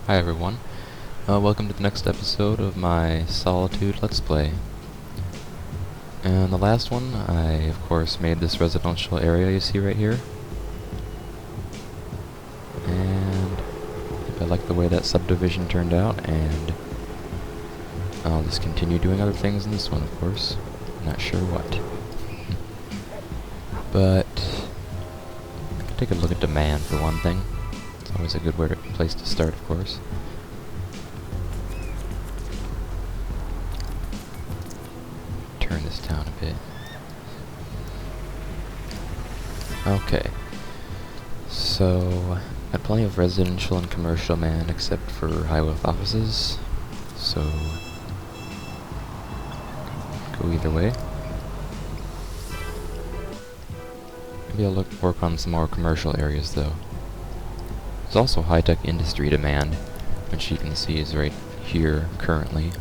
Hi everyone, welcome to the next episode of my Solitude Let's Play. And the last one, I of course made this residential area you see right here. And I like the way that subdivision turned out, and I'll just continue doing other things in this one, of course. Not sure what. But take a look at demand for one thing. It's always a good place to start, of course. Turn this down a bit. Okay. So, got plenty of residential and commercial land except for high-wealth offices. So, go either way. Maybe I'll work on some more commercial areas though. There's also high-tech industry demand, which you can see is right here currently.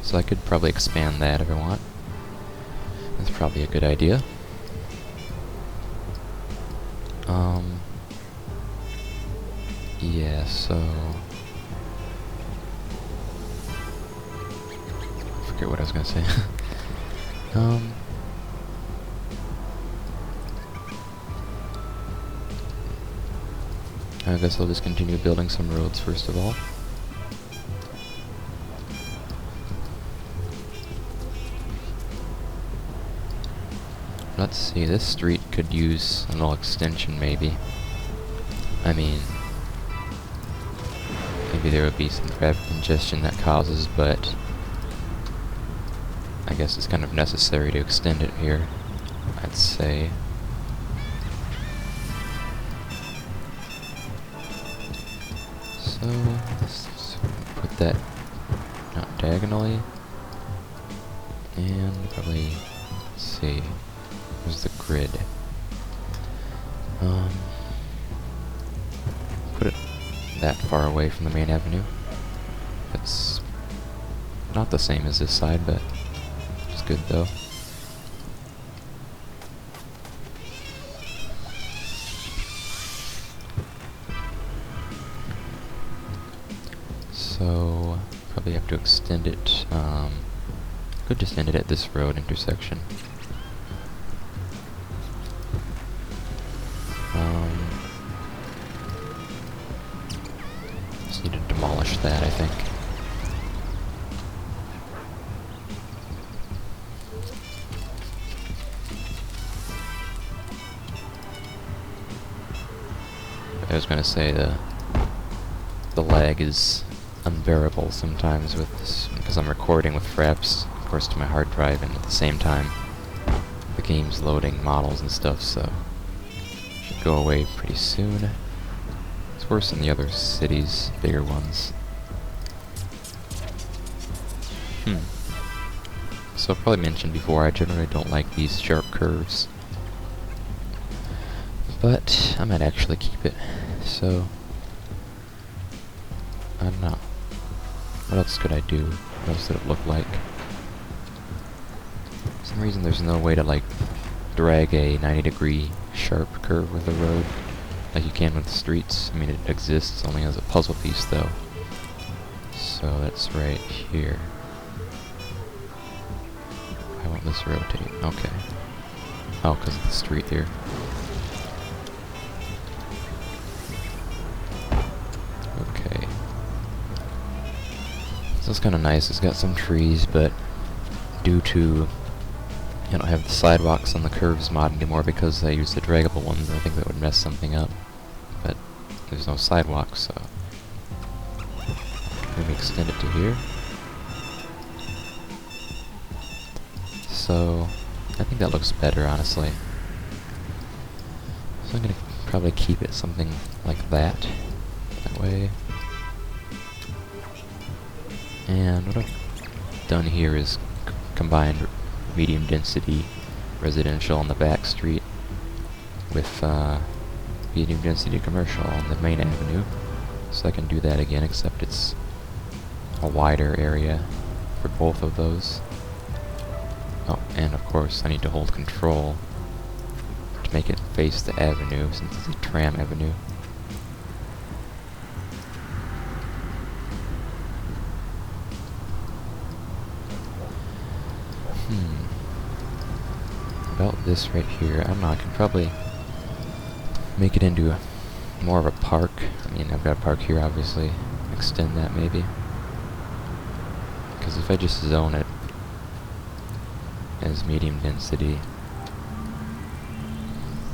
So I could probably expand that if I want. That's probably a good idea. Yeah, so I forget what I was gonna say. I guess I'll just continue building some roads first of all. Let's see, this street could use a little extension maybe. I mean, maybe there would be some traffic congestion that causes, but I guess it's kind of necessary to extend it here, I'd say. So, let's put that not diagonally, and probably, let's see, where's the grid? Put it that far away from the main avenue. It's not the same as this side, but it's good though. So, probably have to extend it, could just end it at this road intersection. Just need to demolish that, I think. I was gonna say the lag is unbearable sometimes with this, because I'm recording with fraps, of course, to my hard drive, and at the same time the game's loading models and stuff, so it should go away pretty soon. It's worse in the other cities, bigger ones. So I've probably mentioned before, I generally don't like these sharp curves, but I might actually keep it, so I don't know. What else could I do? What else did it look like? For some reason there's no way to like drag a 90-degree sharp curve with a road like you can with the streets. I mean, it exists only as a puzzle piece though. So that's right here. Why won't this rotate? Okay. Oh, because of the street here. Okay. So it's kind of nice. It's got some trees, but due to I don't have the sidewalks on the curves mod anymore because I use the draggable ones, I think that would mess something up. But there's no sidewalks, so maybe extend it to here. So I think that looks better, honestly. So I'm gonna probably keep it something like that. That way. And what I've done here is combined medium density residential on the back street with medium density commercial on the main avenue. So I can do that again, except it's a wider area for both of those. Oh, and of course I need to hold control to make it face the avenue, since it's a tram avenue. about this right here, I don't know, I can probably make it into more of a park. I mean, I've got a park here, obviously. Extend that, maybe. Because if I just zone it as medium density,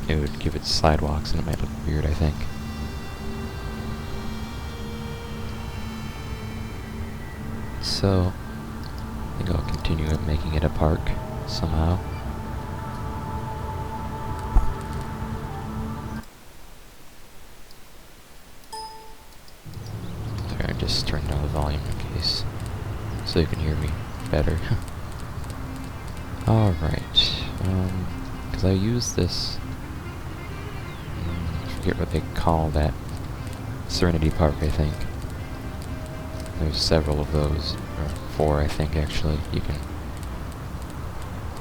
it would give it sidewalks, and it might look weird, I think. So, I think I'll continue making it a park somehow. Sorry, I just turned down the volume in case, so you can hear me better. Alright, because I use this, I forget what they call that, Serenity Park, I think. There's several of those, or 4 I think actually, you can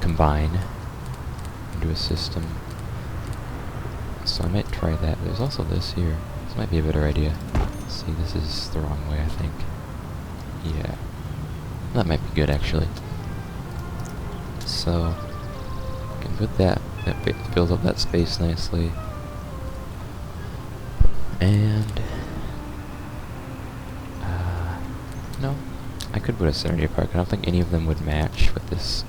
combine into a system. So I might try that. There's also this here. This might be a better idea. See, this is the wrong way, I think. Yeah. That might be good, actually. So, I can put that. That fills up that space nicely. And... no. I could put a Serenity Park. I don't think any of them would match with this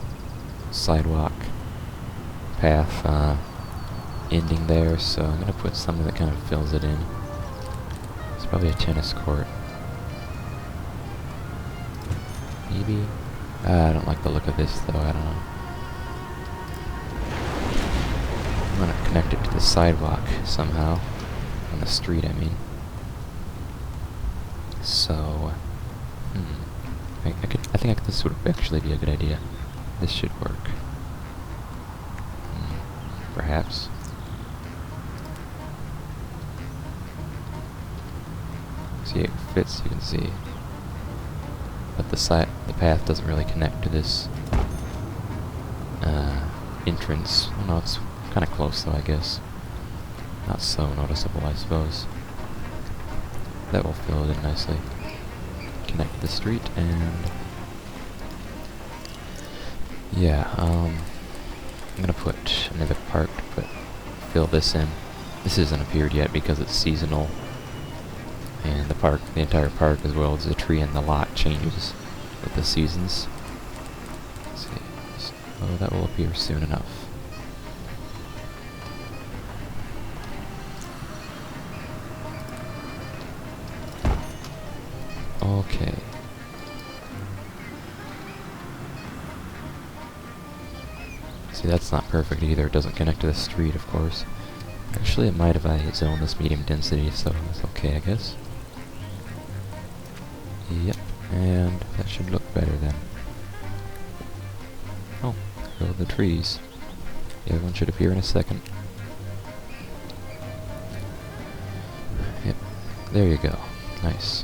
sidewalk path ending there, so I'm going to put something that kind of fills it in. It's probably a tennis court. Maybe? I don't like the look of this, though. I don't know. I'm going to connect it to the sidewalk somehow. On the street, I mean. So... I think this would actually be a good idea. This should work. Perhaps. See, it fits, you can see. But the path doesn't really connect to this entrance. Oh no, it's kind of close though, I guess. Not so noticeable, I suppose. That will fill it in nicely. Connect to the street, and yeah, I'm gonna put another park to fill this in. This hasn't appeared yet because it's seasonal, and the entire park, as well as the tree and the lot, changes with the seasons. Let's see, so that will appear soon enough. Okay. See, that's not perfect either. It doesn't connect to the street, of course. Actually, it might if I zone this medium density, so it's okay, I guess. Yep, and that should look better then. Oh, go the trees. The other one should appear in a second. Yep, there you go. Nice.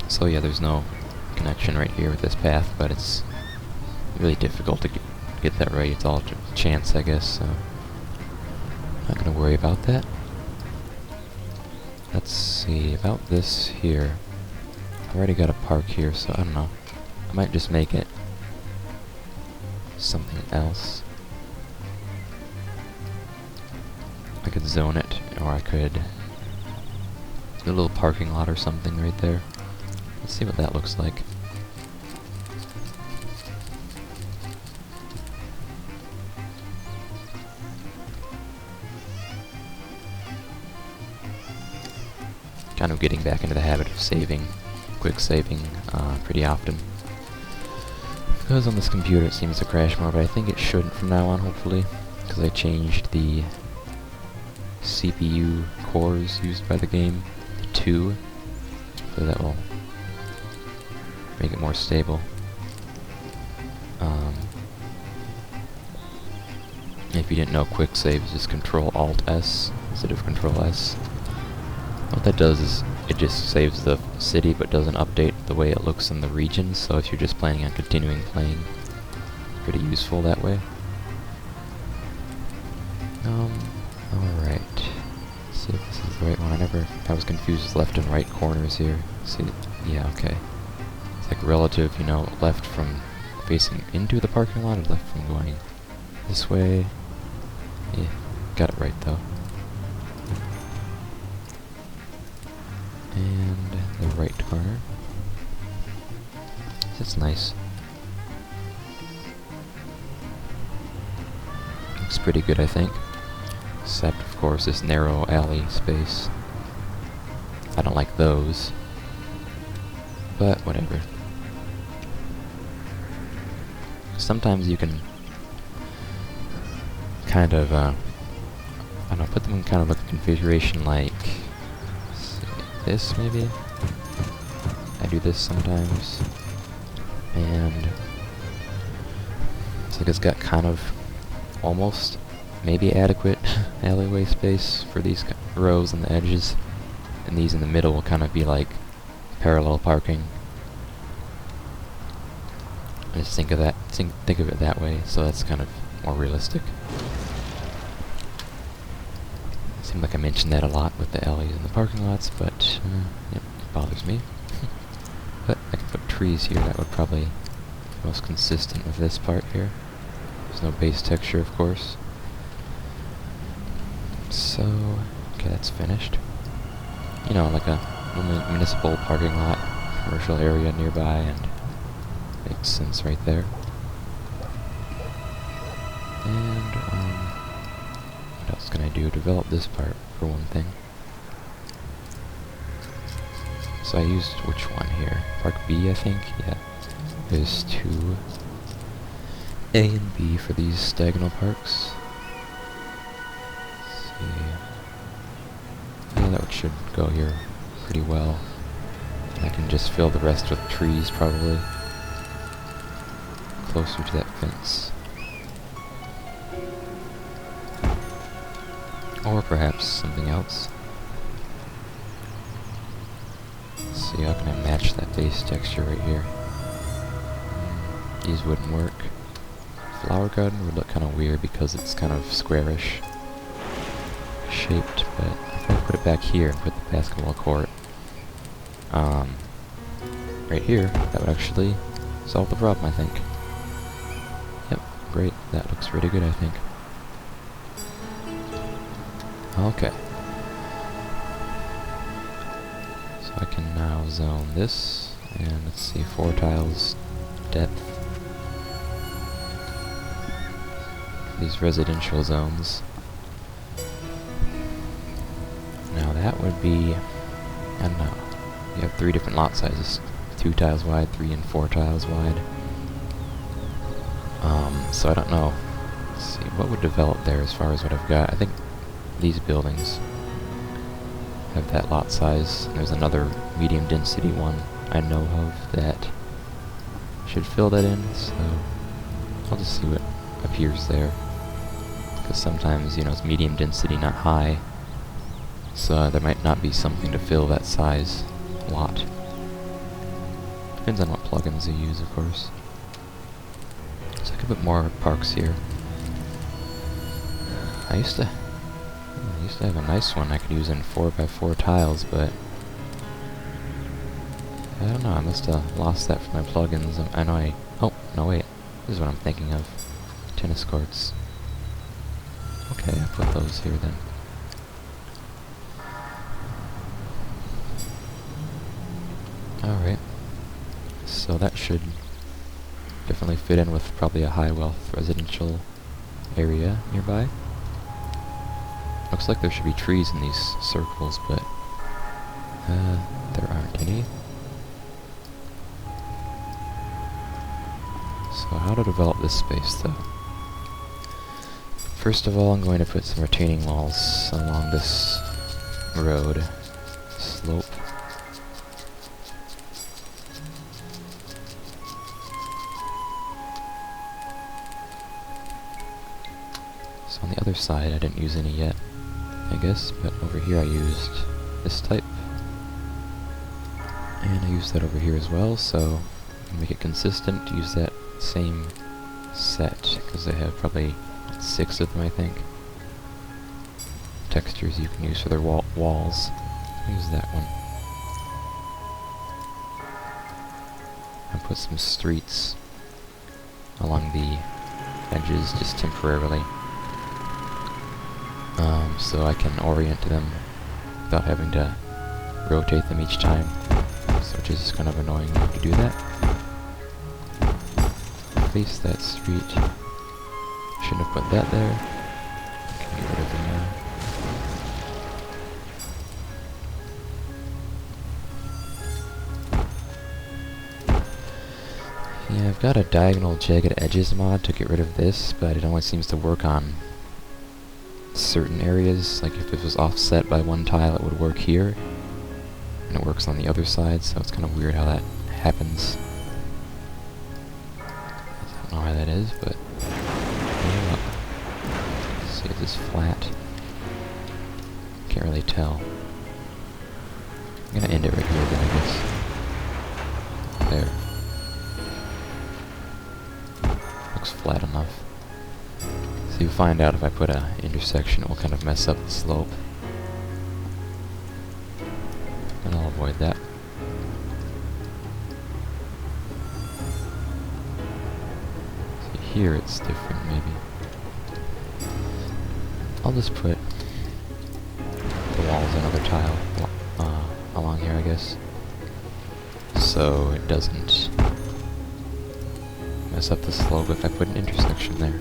So yeah, there's no connection right here with this path, but it's really difficult to get that right. It's all chance, I guess, so not gonna worry about that. Let's see, about this here. I've already got a park here, so I don't know. I might just make it something else. I could zone it, or I could do a little parking lot or something right there. Let's see what that looks like. Kind of getting back into the habit of quick saving, pretty often. Because on this computer it seems to crash more, but I think it shouldn't from now on, hopefully. Because I changed the CPU cores used by the game to 2, so that will make it more stable. If you didn't know, quick save is just Control-Alt-S instead of Control-S. What that does is it just saves the city but doesn't update the way it looks in the region, so if you're just planning on continuing playing, pretty useful that way. Alright. See if this is the right one. I was confused with left and right corners here. See, yeah, okay. It's like relative, you know, left from facing into the parking lot or left from going this way. Yeah, got it right though. And the right corner. That's nice. Looks pretty good, I think. Except, of course, this narrow alley space. I don't like those. But, whatever. Sometimes you can kind of, I don't know, put them in kind of a configuration like this, maybe? I do this sometimes. And it's like it's got kind of almost maybe adequate alleyway space for these rows on the edges, and these in the middle will kind of be like parallel parking. I just think of that, think of it that way, so that's kind of more realistic. Seemed like I mentioned that a lot with the alleys and the parking lots, but yep, it bothers me. But I could put trees here, that would probably be most consistent with this part here. There's no base texture, of course. So, okay, that's finished. You know, like a municipal parking lot, commercial area nearby, and makes sense right there. And, what else can I do? Develop this part, for one thing. So I used which one here? Park B, I think? Yeah. There's two A and B for these diagonal parks. Let's see. Yeah, that should go here pretty well. I can just fill the rest with trees, probably. Closer to that fence. Or perhaps something else. Let's see, how can I match that base texture right here? These wouldn't work. Flower garden would look kind of weird because it's kind of squarish shaped, but if I put it back here and put the basketball court right here, that would actually solve the problem, I think. Yep, great. That looks really good, I think. Okay. So I can now zone this, and let's see, 4 tiles depth. These residential zones. Now that would be, I don't know, you have 3 different lot sizes. 2 tiles wide, 3 and 4 tiles wide. So I don't know. Let's see, what would develop there as far as what I've got? I think these buildings have that lot size. There's another medium density one I know of that should fill that in, so I'll just see what appears there. Because sometimes, you know, it's medium density, not high, so there might not be something to fill that size lot. Depends on what plugins you use, of course. So I could put more parks here. I used to have a nice one I could use in 4x4 tiles, but I don't know, I must have lost that from my plugins. I know oh, no wait, this is what I'm thinking of. Tennis courts. Okay, I'll put those here then. Alright. So that should definitely fit in with probably a high wealth residential area nearby. Looks like there should be trees in these circles, but there aren't any. So how to develop this space though? First of all, I'm going to put some retaining walls along this road slope. So on the other side, I didn't use any yet, I guess, but over here I used this type. And I used that over here as well, so to make it consistent, use that same set, because I have probably 6 of them, I think. Textures you can use for their walls. Use that one. put some streets along the edges just temporarily, so I can orient them without having to rotate them each time, so which is kind of annoying to have to do that. Face that street. Shouldn't have put that there. Can get rid of them now. Yeah, I've got a diagonal jagged edges mod to get rid of this, but it only seems to work on certain areas. Like if it was offset by one tile, it would work here, and it works on the other side, so it's kind of weird how that happens. I don't know why that is, but let's see, is this flat? Can't really tell. I'm gonna end it right here then, I guess. There. Looks flat enough. So you find out if I put a intersection, it will kind of mess up the slope. And I'll avoid that. See, here it's different, maybe. I'll just put the walls another tile along here, I guess, so it doesn't mess up the slope if I put an intersection there.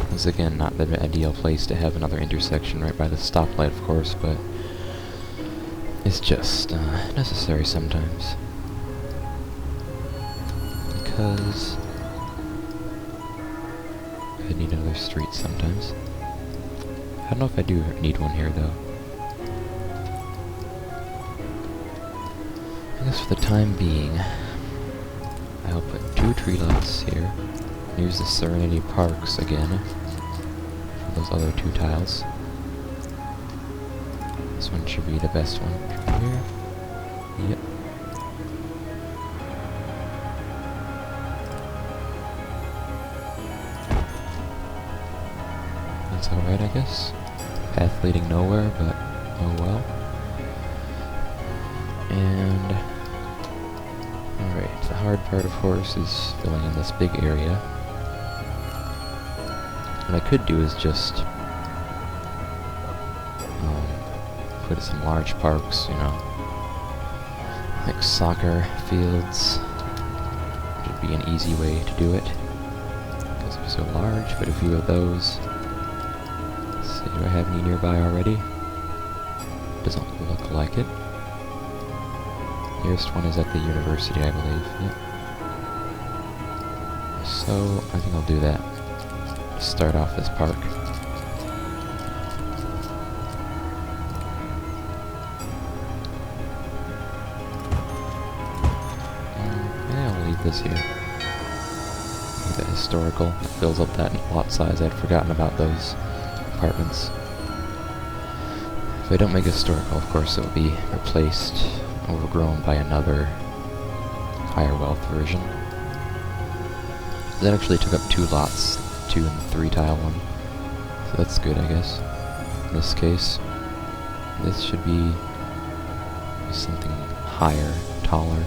This is again not the ideal place to have another intersection right by the stoplight, of course, but it's just necessary sometimes. Because I need another street sometimes. I don't know if I do need one here, though. I guess for the time being, I'll put 2 tree lots here. Here's the Serenity Parks again, for those other 2 tiles. This one should be the best one. Here. Yep. That's alright, I guess. Path leading nowhere, but oh well. And alright, the hard part, of course, is filling in this big area. What I could do is just put some large parks, you know, like soccer fields. Which would be an easy way to do it, because they're so large. But a few of those. Let's see, do I have any nearby already? Doesn't look like it. Nearest one is at the university, I believe. Yep. So I think I'll do that. Start off this park. I'll leave this here. The historical. It fills up that lot size. I'd forgotten about those apartments. If I don't make historical, of course, it will be replaced, overgrown by another higher wealth version. That actually took up 2 lots, 2 and the 3 tile one. So that's good, I guess. In this case, this should be something higher, taller.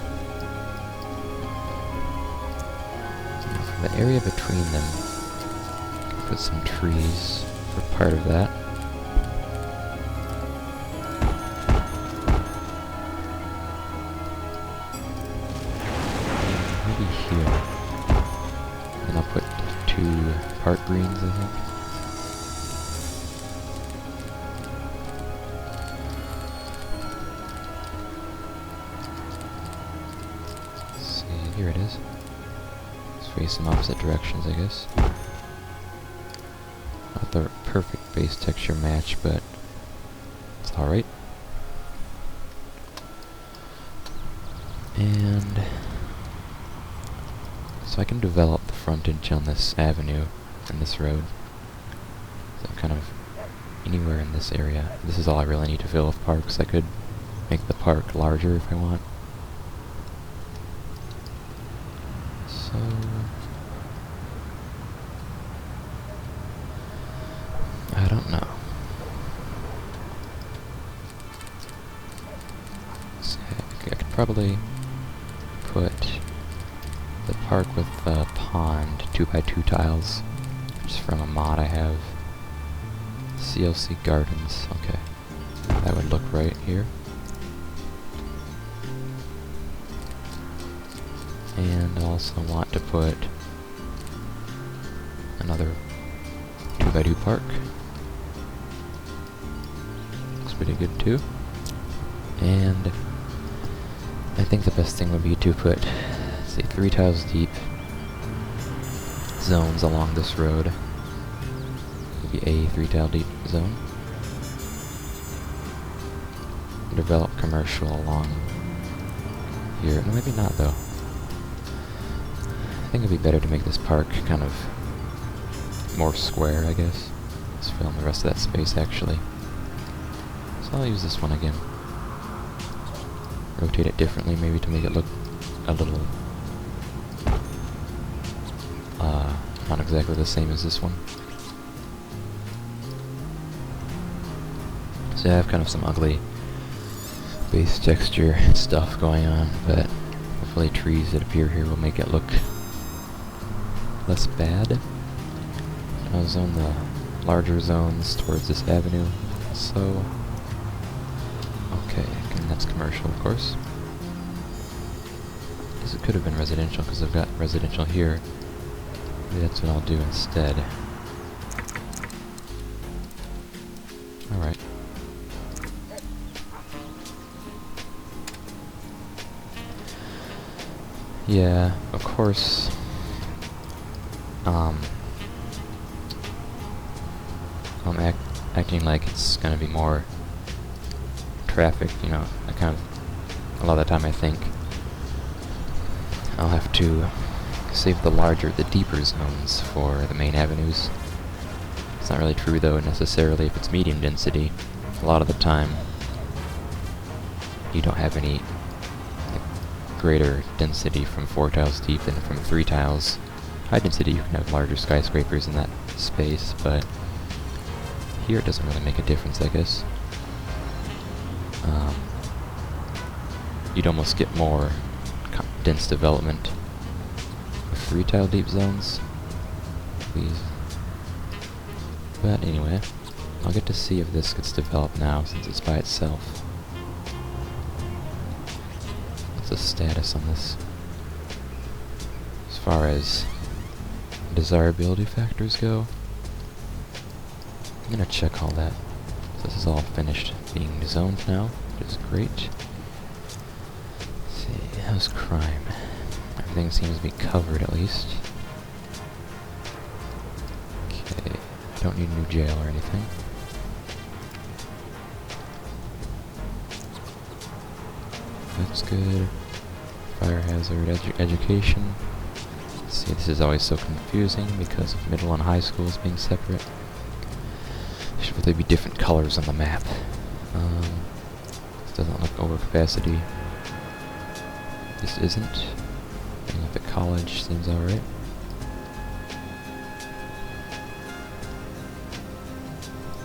Now for the area between them, I can put some trees for part of that. Maybe here. And I'll put 2 park greens, I think. Let's see, here it is. Let's face in opposite directions, I guess. Not the perfect base texture match, but it's alright. And so I can develop the frontage on this avenue and this road. So kind of anywhere in this area. This is all I really need to fill with parks. I could make the park larger if I want. So I don't know. See, I can probably put the park with the pond 2x2 tiles, just from a mod I have. CLC Gardens, okay. That would look right here. And I also want to put another 2x2 park. Looks pretty good too. And I think the best thing would be to put, say, 3 tiles deep zones along this road. Maybe a 3 tile deep zone. Develop commercial along here. No, maybe not though. I think it'd be better to make this park kind of more square, I guess. Let's fill in the rest of that space actually. So I'll use this one again. Rotate it differently, maybe to make it look a little not exactly the same as this one. So I have kind of some ugly base texture stuff going on, but hopefully trees that appear here will make it look less bad. I'll zone the larger zones towards this avenue, so okay, and that's commercial, of course. Guess it could have been residential, because I've got residential here. Maybe that's what I'll do instead. Alright. Yeah, of course, I'm acting like it's gonna be more traffic, you know. A lot of the time I think I'll have to save the deeper zones for the main avenues. It's not really true though necessarily if it's medium density. A lot of the time you don't have any greater density from 4 tiles deep than from 3 tiles. High density you can have larger skyscrapers in that space, but here it doesn't really make a difference, I guess. You'd almost get more dense development with 3 tile deep zones. Please. But anyway, I'll get to see if this gets developed now since it's by itself. What's the status on this? As far as desirability factors go, I'm gonna check all that. So this is all finished being zoned now, which is great. Let's see, how's crime? Everything seems to be covered at least. Okay, I don't need a new jail or anything. That's good. Fire hazard, education. See, this is always so confusing because of middle and high schools being separate. Should really be different colors on the map. This doesn't look over capacity. This isn't. Looking up at college seems alright.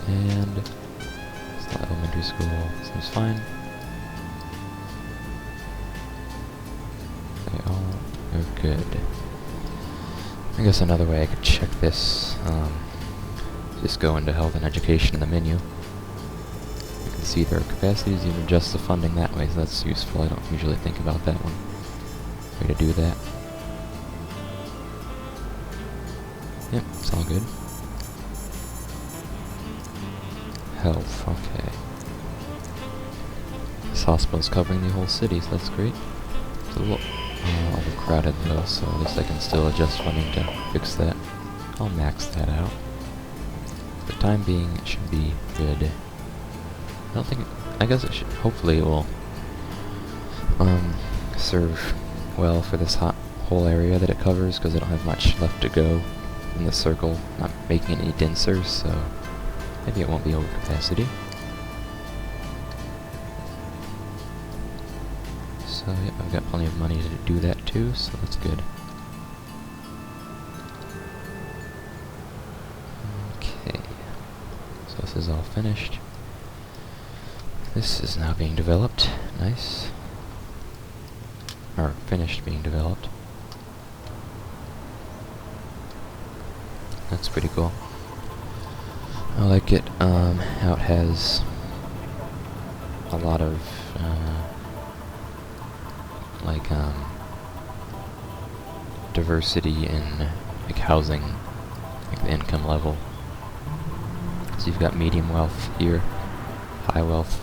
And it's not elementary school. Seems fine. They all are good. I guess another way I could check this, just go into health and education in the menu. You can see there are capacities, you can adjust the funding that way, so that's useful. I don't usually think about that one. Way to do that. Yep, it's all good. Health, okay. This hospital's covering the whole city, so that's great. It's a little overcrowded though, so at least I can still adjust funding to fix that. I'll max that out. For the time being, it should be good. I guess it should, hopefully it will serve well for this whole area that it covers, because I don't have much left to go in the circle, not making it any denser, so maybe it won't be over capacity. So yep, I've got plenty of money to do that too, so that's good. Okay, so this is all finished. This is now being developed. Nice. or finished being developed. That's pretty cool. I like it, how it has a lot of, diversity in, like, housing, like, the income level. So you've got medium wealth here, high wealth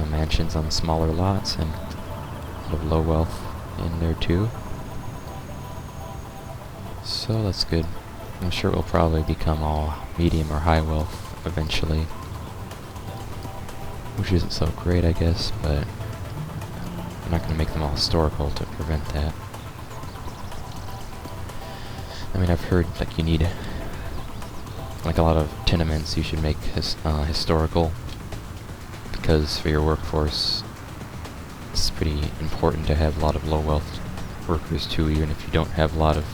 mansions on smaller lots, and a lot of low wealth in there too. So that's good. I'm sure it will probably become all medium or high wealth eventually, which isn't so great, I guess, but I'm not going to make them all historical to prevent that. I mean, I've heard, like, you need, like, a lot of tenements you should make historical, because for your workforce it's pretty important to have a lot of low wealth workers too, even if you don't have a lot of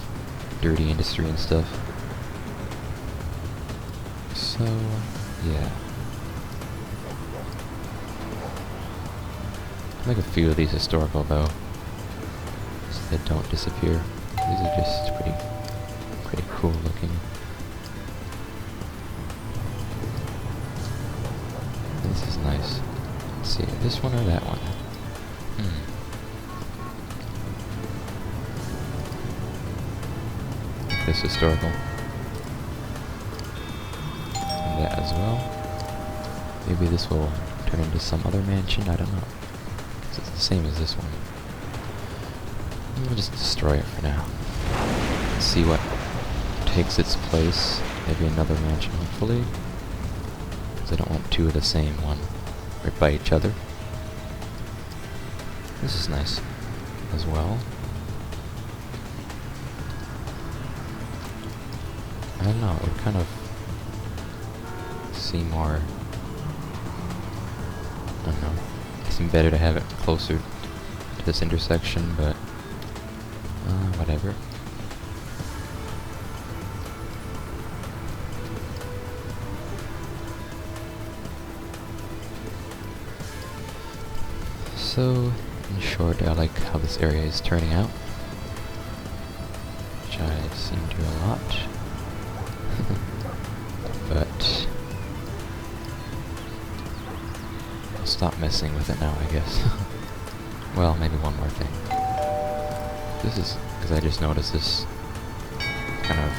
dirty industry and stuff. So, yeah. I like a few of these historical though, so they don't disappear. These are just pretty cool looking. This is nice. Let's see, this one or that one? This historical. And that as well. Maybe this will turn into some other mansion, I don't know. It's the same as this one. We'll just destroy it for now. See what takes its place. Maybe another mansion, hopefully. Because I don't want two of the same one right by each other. This is nice as well. I don't know, it would kind of seem more, I don't know, it seemed better to have it closer to this intersection, but whatever. So, in short, I like how this area is turning out, which I seem to do a lot. But I'll stop messing with it now, I guess. Well, maybe one more thing. This is because I just noticed this kind of,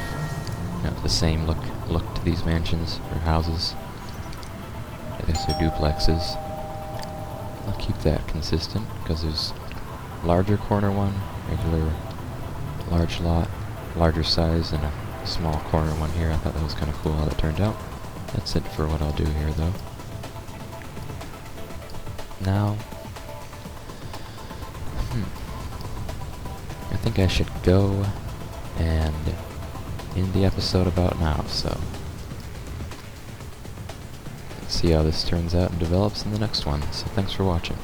you know, the same look to these mansions or houses. I guess they're duplexes. I'll keep that consistent because there's a larger corner one, regular large lot, larger size, and a small corner one here. I thought that was kind of cool how that turned out. That's it for what I'll do here though. Now, I think I should go and end the episode about now, so let's see how this turns out and develops in the next one. So thanks for watching.